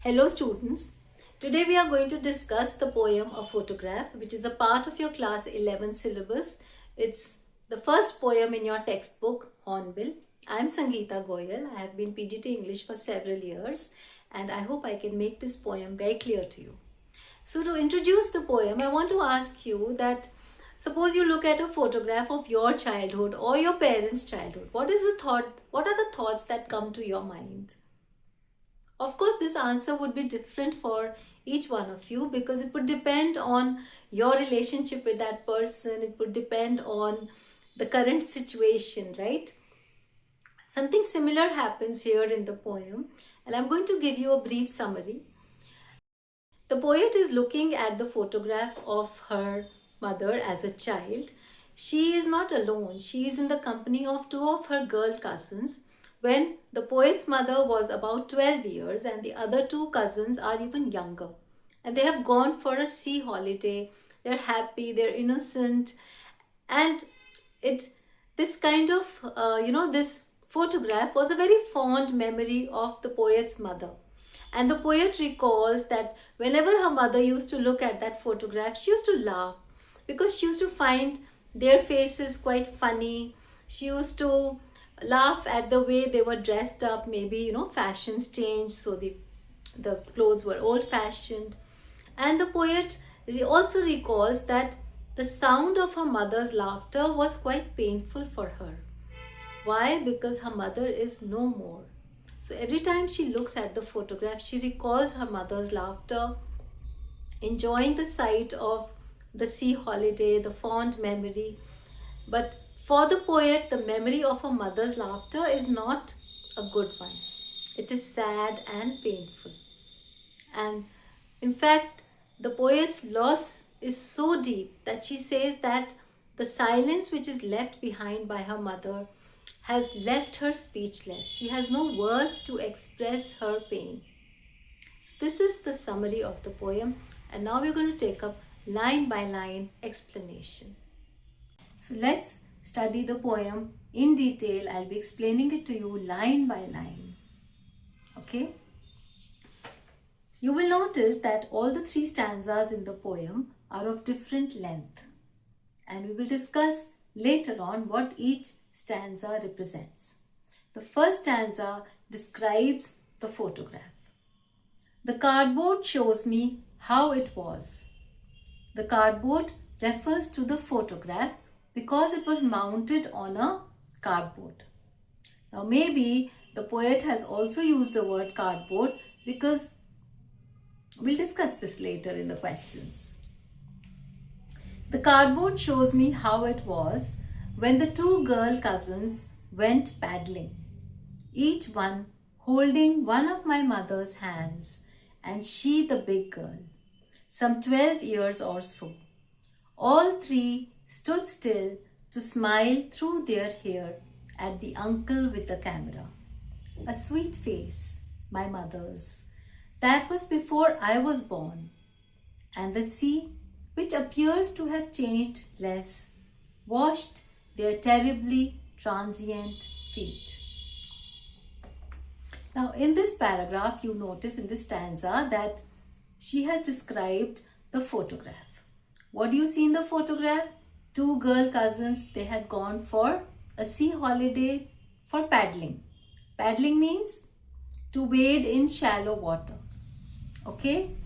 Hello students, today we are going to discuss the poem A Photograph, which is a part of your class 11 syllabus. It's the first poem in your textbook, Hornbill. I'm Sangeetaa Goel. I have been PGT English for several years and I hope I can make this poem very clear to you. So to introduce the poem, I want to ask you that suppose you look at a photograph of your childhood or your parents' childhood. What are the thoughts that come to your mind? Of course, this answer would be different for each one of you because it would depend on your relationship with that person. It would depend on the current situation, right? Something similar happens here in the poem, and I'm going to give you a brief summary. The poet is looking at the photograph of her mother as a child. She is not alone. She is in the company of two of her girl cousins when the poet's mother was about 12 years and the other two cousins are even younger. And they have gone for a sea holiday. They're happy, they're innocent. And this kind of, this photograph was a very fond memory of the poet's mother. And the poet recalls that whenever her mother used to look at that photograph, she used to laugh because she used to find their faces quite funny. She used to laugh at the way they were dressed up. Maybe, fashions changed, so the clothes were old-fashioned. And the poet also recalls that the sound of her mother's laughter was quite painful for her. Why? Because her mother is no more. So every time she looks at the photograph, she recalls her mother's laughter, enjoying the sight of the sea holiday, the fond memory. But for the poet, the memory of her mother's laughter is not a good one. It is sad and painful. And in fact, the poet's loss is so deep that she says that the silence which is left behind by her mother has left her speechless. She has no words to express her pain. So this is the summary of the poem, and now we're going to take up line by line explanation. So let's study the poem in detail. I'll be explaining it to you line by line. Okay? You will notice that all the three stanzas in the poem are of different length, and we will discuss later on what each stanza represents. The first stanza describes the photograph. The cardboard shows me how it was. The cardboard refers to the photograph because it was mounted on a cardboard. Now maybe the poet has also used the word cardboard because we'll discuss this later in the questions. The cardboard shows me how it was when the two girl cousins went paddling, each one holding one of my mother's hands, and she the big girl, some 12 years or so. All three stood still to smile through their hair at the uncle with the camera. A sweet face, my mother's. That was before I was born. And the sea, which appears to have changed less, washed their terribly transient feet. Now in this paragraph, you notice in this stanza that she has described the photograph. What do you see in the photograph? Two girl cousins, they had gone for a sea holiday for paddling. Paddling means to wade in shallow water. Okay?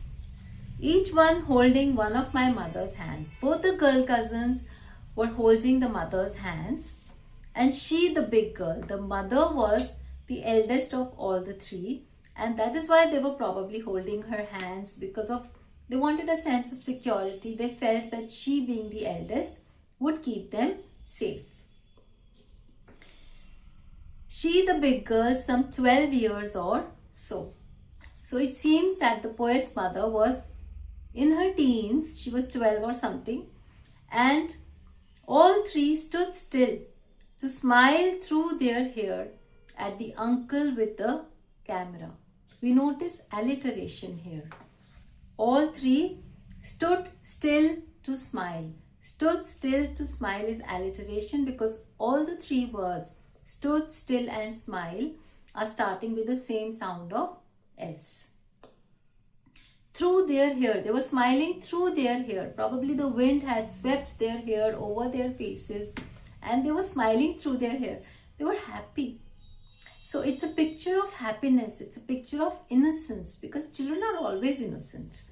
Each one holding one of my mother's hands. Both the girl cousins were holding the mother's hands, and she the big girl. The mother was the eldest of all the three, and that is why they were probably holding her hands because they wanted a sense of security. They felt that she being the eldest would keep them safe. She the big girl, some 12 years or so. So it seems that the poet's mother was in her teens. She was 12 or something, and all three stood still to smile through their hair at the uncle with the camera. We notice alliteration here. All three stood still to smile. Stood still to smile is alliteration because all the three words, stood still and smile, are starting with the same sound of S. through their hair. They were smiling through their hair. Probably the wind had swept their hair over their faces and they were smiling through their hair. They were happy. So it's a picture of happiness. It's a picture of innocence because children are always innocent.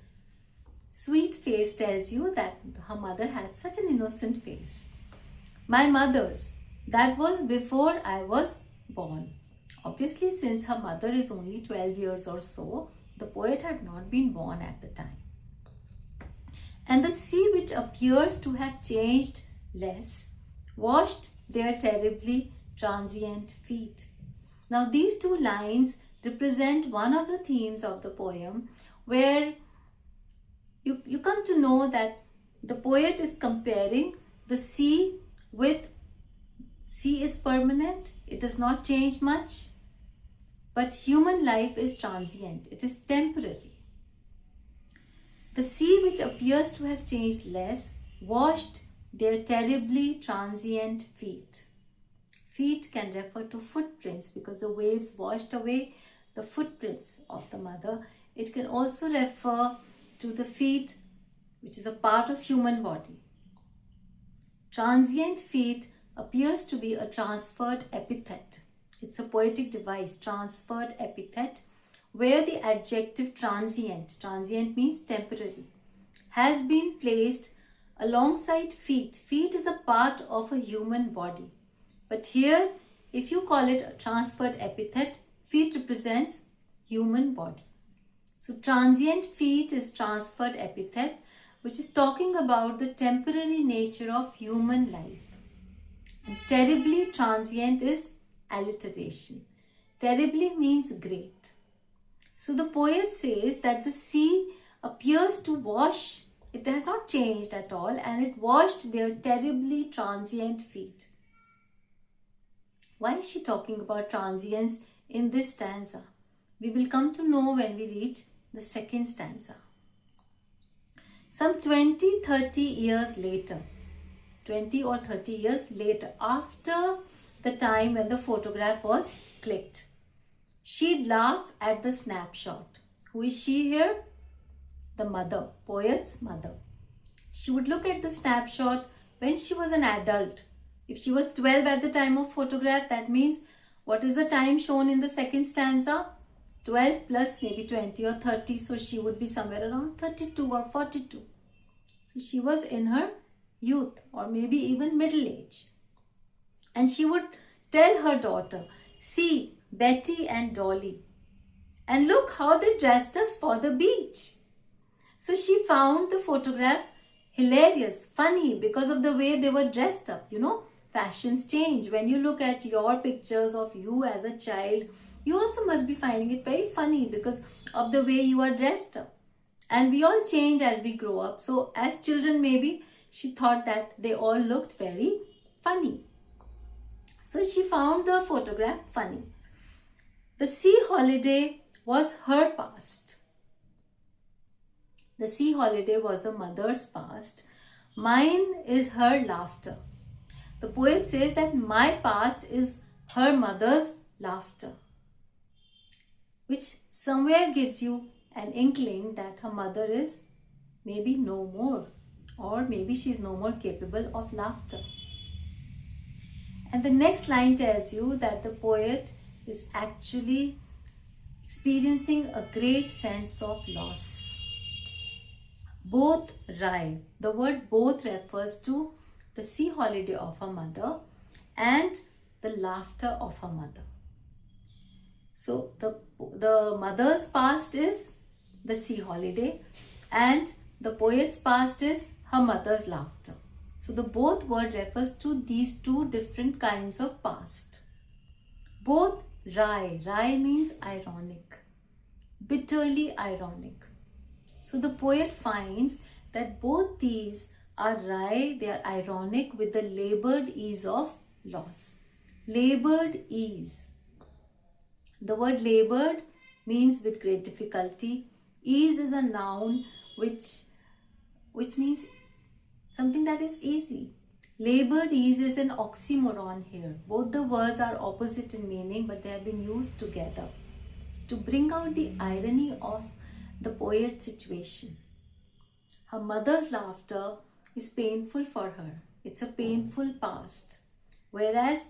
Sweet face tells you that her mother had such an innocent face. My mother's, that was before I was born. Obviously, since her mother is only 12 years or so, the poet had not been born at the time. And the sea which appears to have changed less, washed their terribly transient feet. Now these two lines represent one of the themes of the poem where you come to know that the poet is comparing the sea with sea is permanent, it does not change much, but human life is transient, it is temporary. The sea which appears to have changed less, washed their terribly transient feet. Feet can refer to footprints because the waves washed away the footprints of the mother. It can also refer to the feet, which is a part of human body. Transient feet appears to be a transferred epithet. It's a poetic device, transferred epithet, where the adjective transient, transient means temporary, has been placed alongside feet. Feet is a part of a human body. But here, if you call it a transferred epithet, feet represents human body. So transient feet is transferred epithet, which is talking about the temporary nature of human life. And terribly transient is alliteration. Terribly means great. So the poet says that the sea appears to wash, it has not changed at all, and it washed their terribly transient feet. Why is she talking about transience in this stanza? We will come to know when we reach the second stanza. Some 20-30 years later, 20 or 30 years later, after the time when the photograph was clicked, she'd laugh at the snapshot. Who is she here? The mother, poet's mother. She would look at the snapshot when she was an adult. If she was 12 at the time of photograph, that means what is the time shown in the second stanza? 12 plus maybe 20 or 30. So she would be somewhere around 32 or 42. So she was in her youth or maybe even middle age. And she would tell her daughter, see Betty and Dolly, and look how they dressed us for the beach. So she found the photograph hilarious, funny because of the way they were dressed up. You know, fashions change. When you look at your pictures of you as a child, you also must be finding it very funny because of the way you are dressed up. And we all change as we grow up. So as children, maybe she thought that they all looked very funny. So she found the photograph funny. The sea holiday was her past. The sea holiday was the mother's past. Mine is her laughter. The poet says that my past is her mother's laughter, which somewhere gives you an inkling that her mother is maybe no more, or maybe she is no more capable of laughter. And the next line tells you that the poet is actually experiencing a great sense of loss. Both rhyme. The word both refers to the sea holiday of her mother and the laughter of her mother. So the mother's past is the sea holiday and the poet's past is her mother's laughter. So the both word refers to these two different kinds of past. Both wry. Wry means ironic, bitterly ironic. So the poet finds that both these are wry, they are ironic with the labored ease of loss. Labored ease. The word labored means with great difficulty. Ease is a noun which means something that is easy. Labored ease is an oxymoron here. Both the words are opposite in meaning, but they have been used together to bring out the irony of the poet's situation. Her mother's laughter is painful for her. It's a painful past. Whereas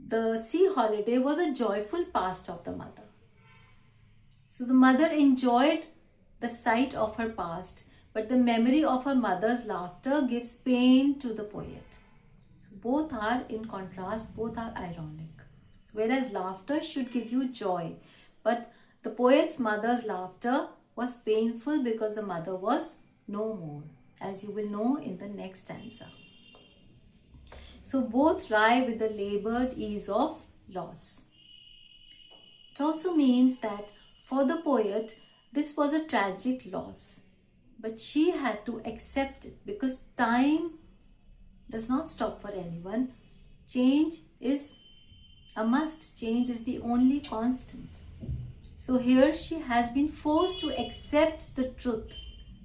the sea holiday was a joyful past of the mother. So the mother enjoyed the sight of her past, but the memory of her mother's laughter gives pain to the poet. So both are in contrast, both are ironic. Whereas laughter should give you joy, but the poet's mother's laughter was painful because the mother was no more, as you will know in the next stanza. So both lie with the labored ease of loss. It also means that for the poet, this was a tragic loss, but she had to accept it because time does not stop for anyone. Change is a must. Change is the only constant. So here she has been forced to accept the truth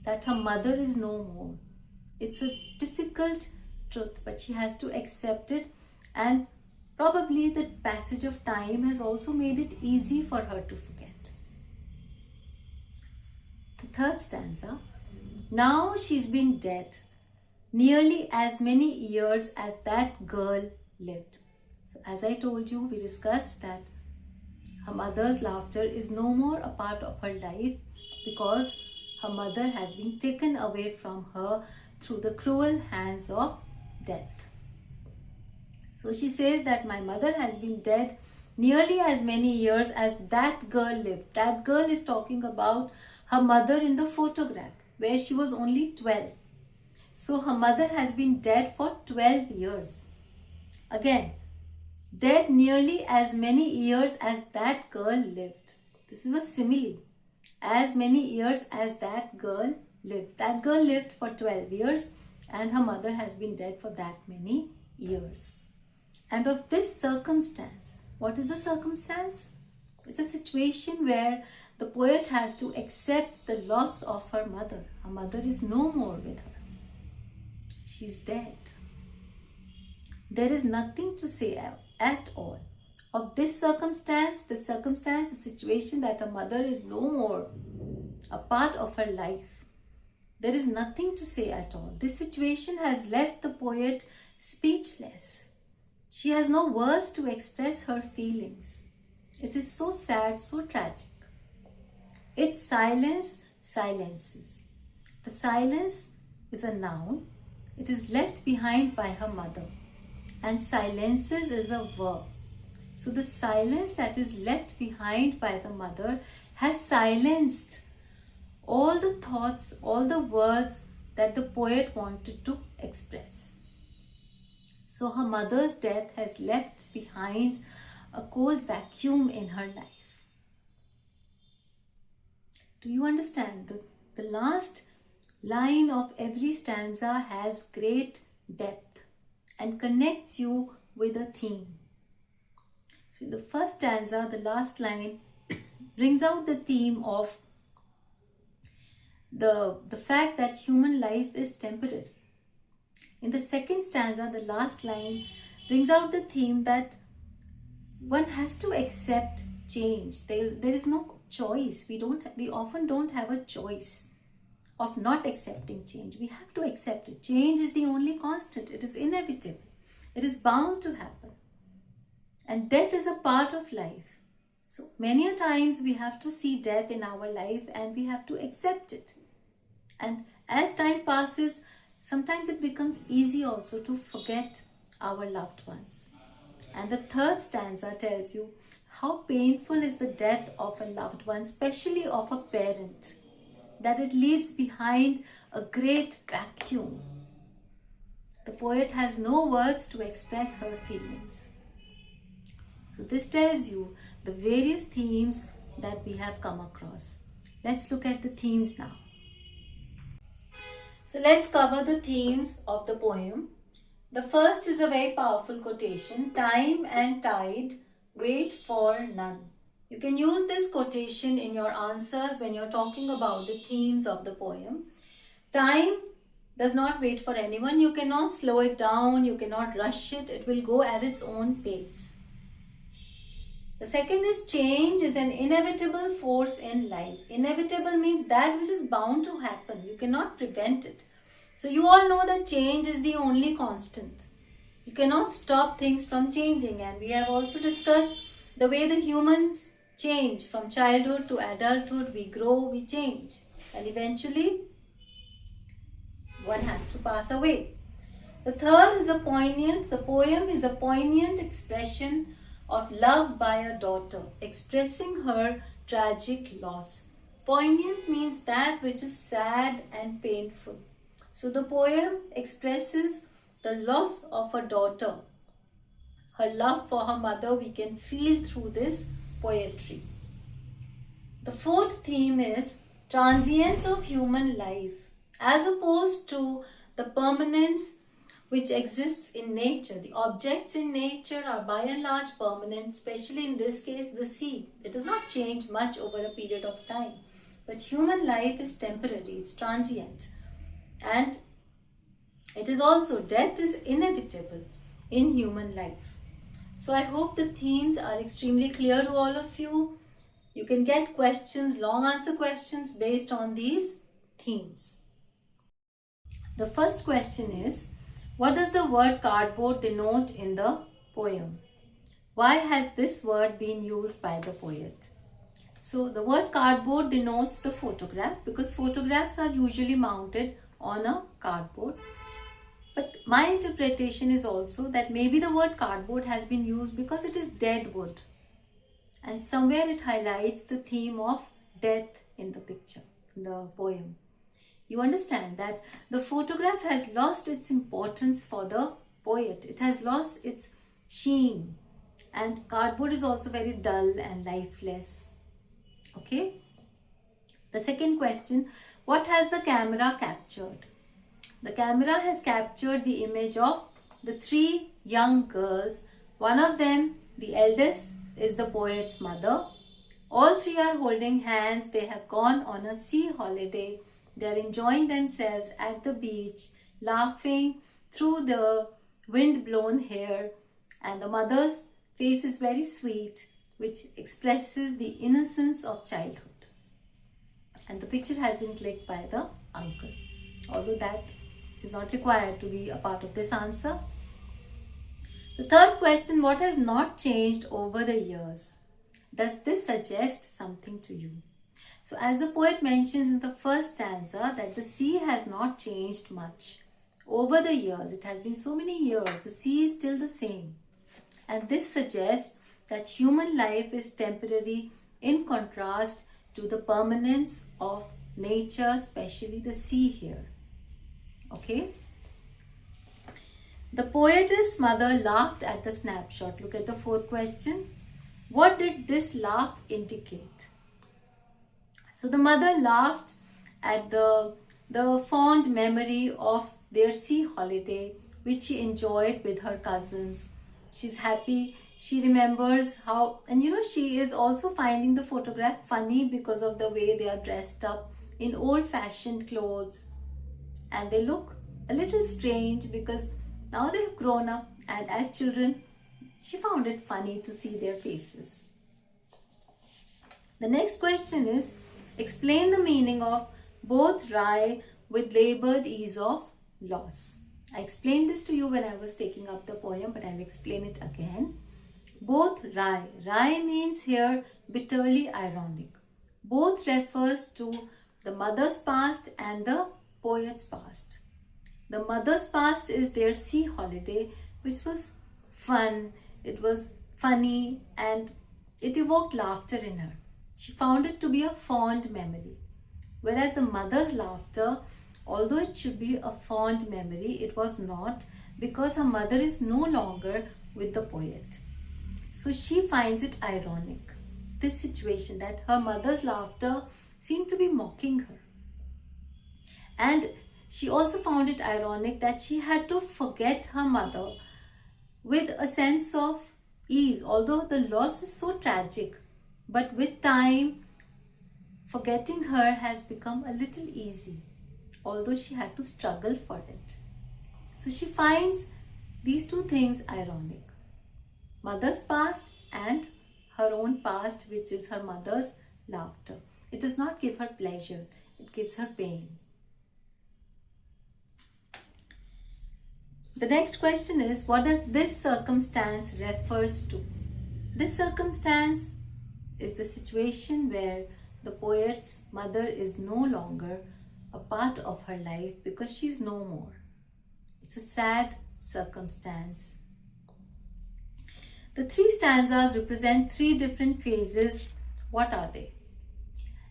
that her mother is no more. It's a difficult truth, but she has to accept it, and probably the passage of time has also made it easy for her to forget. The third stanza. Now she's been dead nearly as many years as that girl lived. So as I told you, we discussed that her mother's laughter is no more a part of her life because her mother has been taken away from her through the cruel hands of death. So she says that my mother has been dead nearly as many years as that girl lived. That girl is talking about her mother in the photograph where she was only 12. So her mother has been dead for 12 years. Again, dead nearly as many years as that girl lived. This is a simile. As many years as that girl lived. That girl lived for 12 years and her mother has been dead for that many years. And of this circumstance, what is the circumstance? It's a situation where the poet has to accept the loss of her mother. Her mother is no more with her. She's dead. There is nothing to say at all. Of this circumstance, the situation that her mother is no more a part of her life, there is nothing to say at all. This situation has left the poet speechless. She has no words to express her feelings. It is so sad, so tragic. Its silence silences. The silence is a noun. It is left behind by her mother. And silences is a verb. So the silence that is left behind by the mother has silenced all the thoughts, all the words that the poet wanted to express. So her mother's death has left behind a cold vacuum in her life. Do you understand? The last line of every stanza has great depth and connects you with a theme. So the first stanza, the last line, brings out the theme of the fact that human life is temporary. In the second stanza, the last line brings out the theme that one has to accept change. There is no choice. We often don't have a choice of not accepting change. We have to accept it. Change is the only constant. It is inevitable. It is bound to happen. And death is a part of life. So many a times we have to see death in our life and we have to accept it. And as time passes, sometimes it becomes easy also to forget our loved ones. And the third stanza tells you how painful is the death of a loved one, especially of a parent, that it leaves behind a great vacuum. The poet has no words to express her feelings. So this tells you the various themes that we have come across. Let's look at the themes now. So let's cover the themes of the poem. The first is a very powerful quotation. Time and tide wait for none. You can use this quotation in your answers when you're talking about the themes of the poem. Time does not wait for anyone. You cannot slow it down. You cannot rush it. It will go at its own pace. The second is change is an inevitable force in life. Inevitable means that which is bound to happen. You cannot prevent it. So you all know that change is the only constant. You cannot stop things from changing, and we have also discussed the way the humans change from childhood to adulthood. We grow, we change, and eventually one has to pass away. The third is the poem is a poignant expression of love by a daughter, expressing her tragic loss. Poignant means that which is sad and painful. So the poem expresses the loss of a daughter. Her love for her mother we can feel through this poetry. The fourth theme is transience of human life, as opposed to the permanence which exists in nature. The objects in nature are by and large permanent, especially in this case the sea. It does not change much over a period of time. But human life is temporary, it's transient. And it is also, death is inevitable in human life. So I hope the themes are extremely clear to all of you. You can get questions, long answer questions based on these themes. The first question is, what does the word cardboard denote in the poem? Why has this word been used by the poet? So the word cardboard denotes the photograph, because photographs are usually mounted on a cardboard. But my interpretation is also that maybe the word cardboard has been used because it is dead wood. And somewhere it highlights the theme of death in the picture, in the poem. You understand that the photograph has lost its importance for the poet. It has lost its sheen. And cardboard is also very dull and lifeless. Okay? The second question, what has the camera captured? The camera has captured the image of the three young girls. One of them, the eldest, is the poet's mother. All three are holding hands. They have gone on a sea holiday. They are enjoying themselves at the beach, laughing through the wind-blown hair. And the mother's face is very sweet, which expresses the innocence of childhood. And the picture has been clicked by the uncle, although that is not required to be a part of this answer. The third question, what has not changed over the years? Does this suggest something to you? So as the poet mentions in the first stanza that the sea has not changed much over the years. It has been so many years. The sea is still the same. And this suggests that human life is temporary in contrast to the permanence of nature, especially the sea here. Okay? The poetess mother laughed at the snapshot. Look at the fourth question. What did this laugh indicate? So the mother laughed at the fond memory of their sea holiday, which she enjoyed with her cousins. She's happy. She remembers how, and she is also finding the photograph funny because of the way they are dressed up in old-fashioned clothes. And they look a little strange because now they have grown up, and as children, she found it funny to see their faces. The next question is, explain the meaning of both rye with labored ease of loss. I explained this to you when I was taking up the poem, but I'll explain it again. Both rye. Rye means here bitterly ironic. Both refers to the mother's past and the poet's past. The mother's past is their sea holiday, which was fun, it was funny, and it evoked laughter in her. She found it to be a fond memory. Whereas the mother's laughter, although it should be a fond memory, it was not, because her mother is no longer with the poet. So she finds it ironic, this situation, that her mother's laughter seemed to be mocking her. And she also found it ironic that she had to forget her mother with a sense of ease, although the loss is so tragic. But with time, forgetting her has become a little easy, although she had to struggle for it. So she finds these two things ironic: mother's past and her own past, which is her mother's laughter. It does not give her pleasure, it gives her pain. The next question is, what does this circumstance refers to? This circumstance is the situation where the poet's mother is no longer a part of her life because she's no more. It's a sad circumstance. The three stanzas represent three different phases. What are they?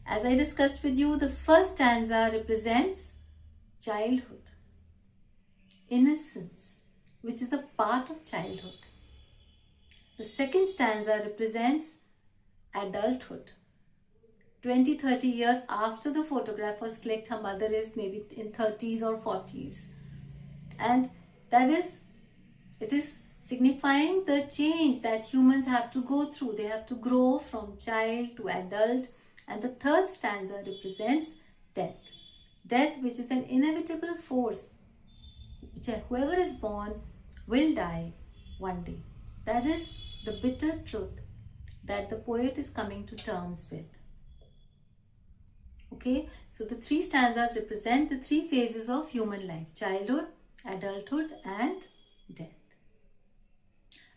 As I discussed with you, the first stanza represents childhood, innocence, which is a part of childhood. The second stanza represents adulthood. 20-30 years after the photograph was clicked, her mother is maybe in 30s or 40s. And it is signifying the change that humans have to go through. They have to grow from child to adult. And the third stanza represents death. Death, which is an inevitable force. Whoever is born will die one day. That is the bitter truth that the poet is coming to terms with. Okay, so the three stanzas represent the three phases of human life: childhood, adulthood, and death.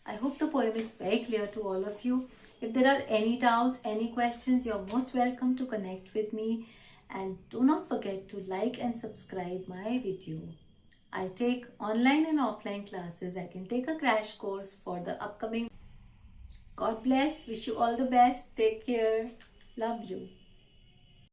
I hope the poem is very clear to all of you. If there are any doubts, any questions, you're most welcome to connect with me. And do not forget to like and subscribe my video. I take online and offline classes. I can take a crash course for the upcoming. God bless. Wish you all the best. Take care. Love you.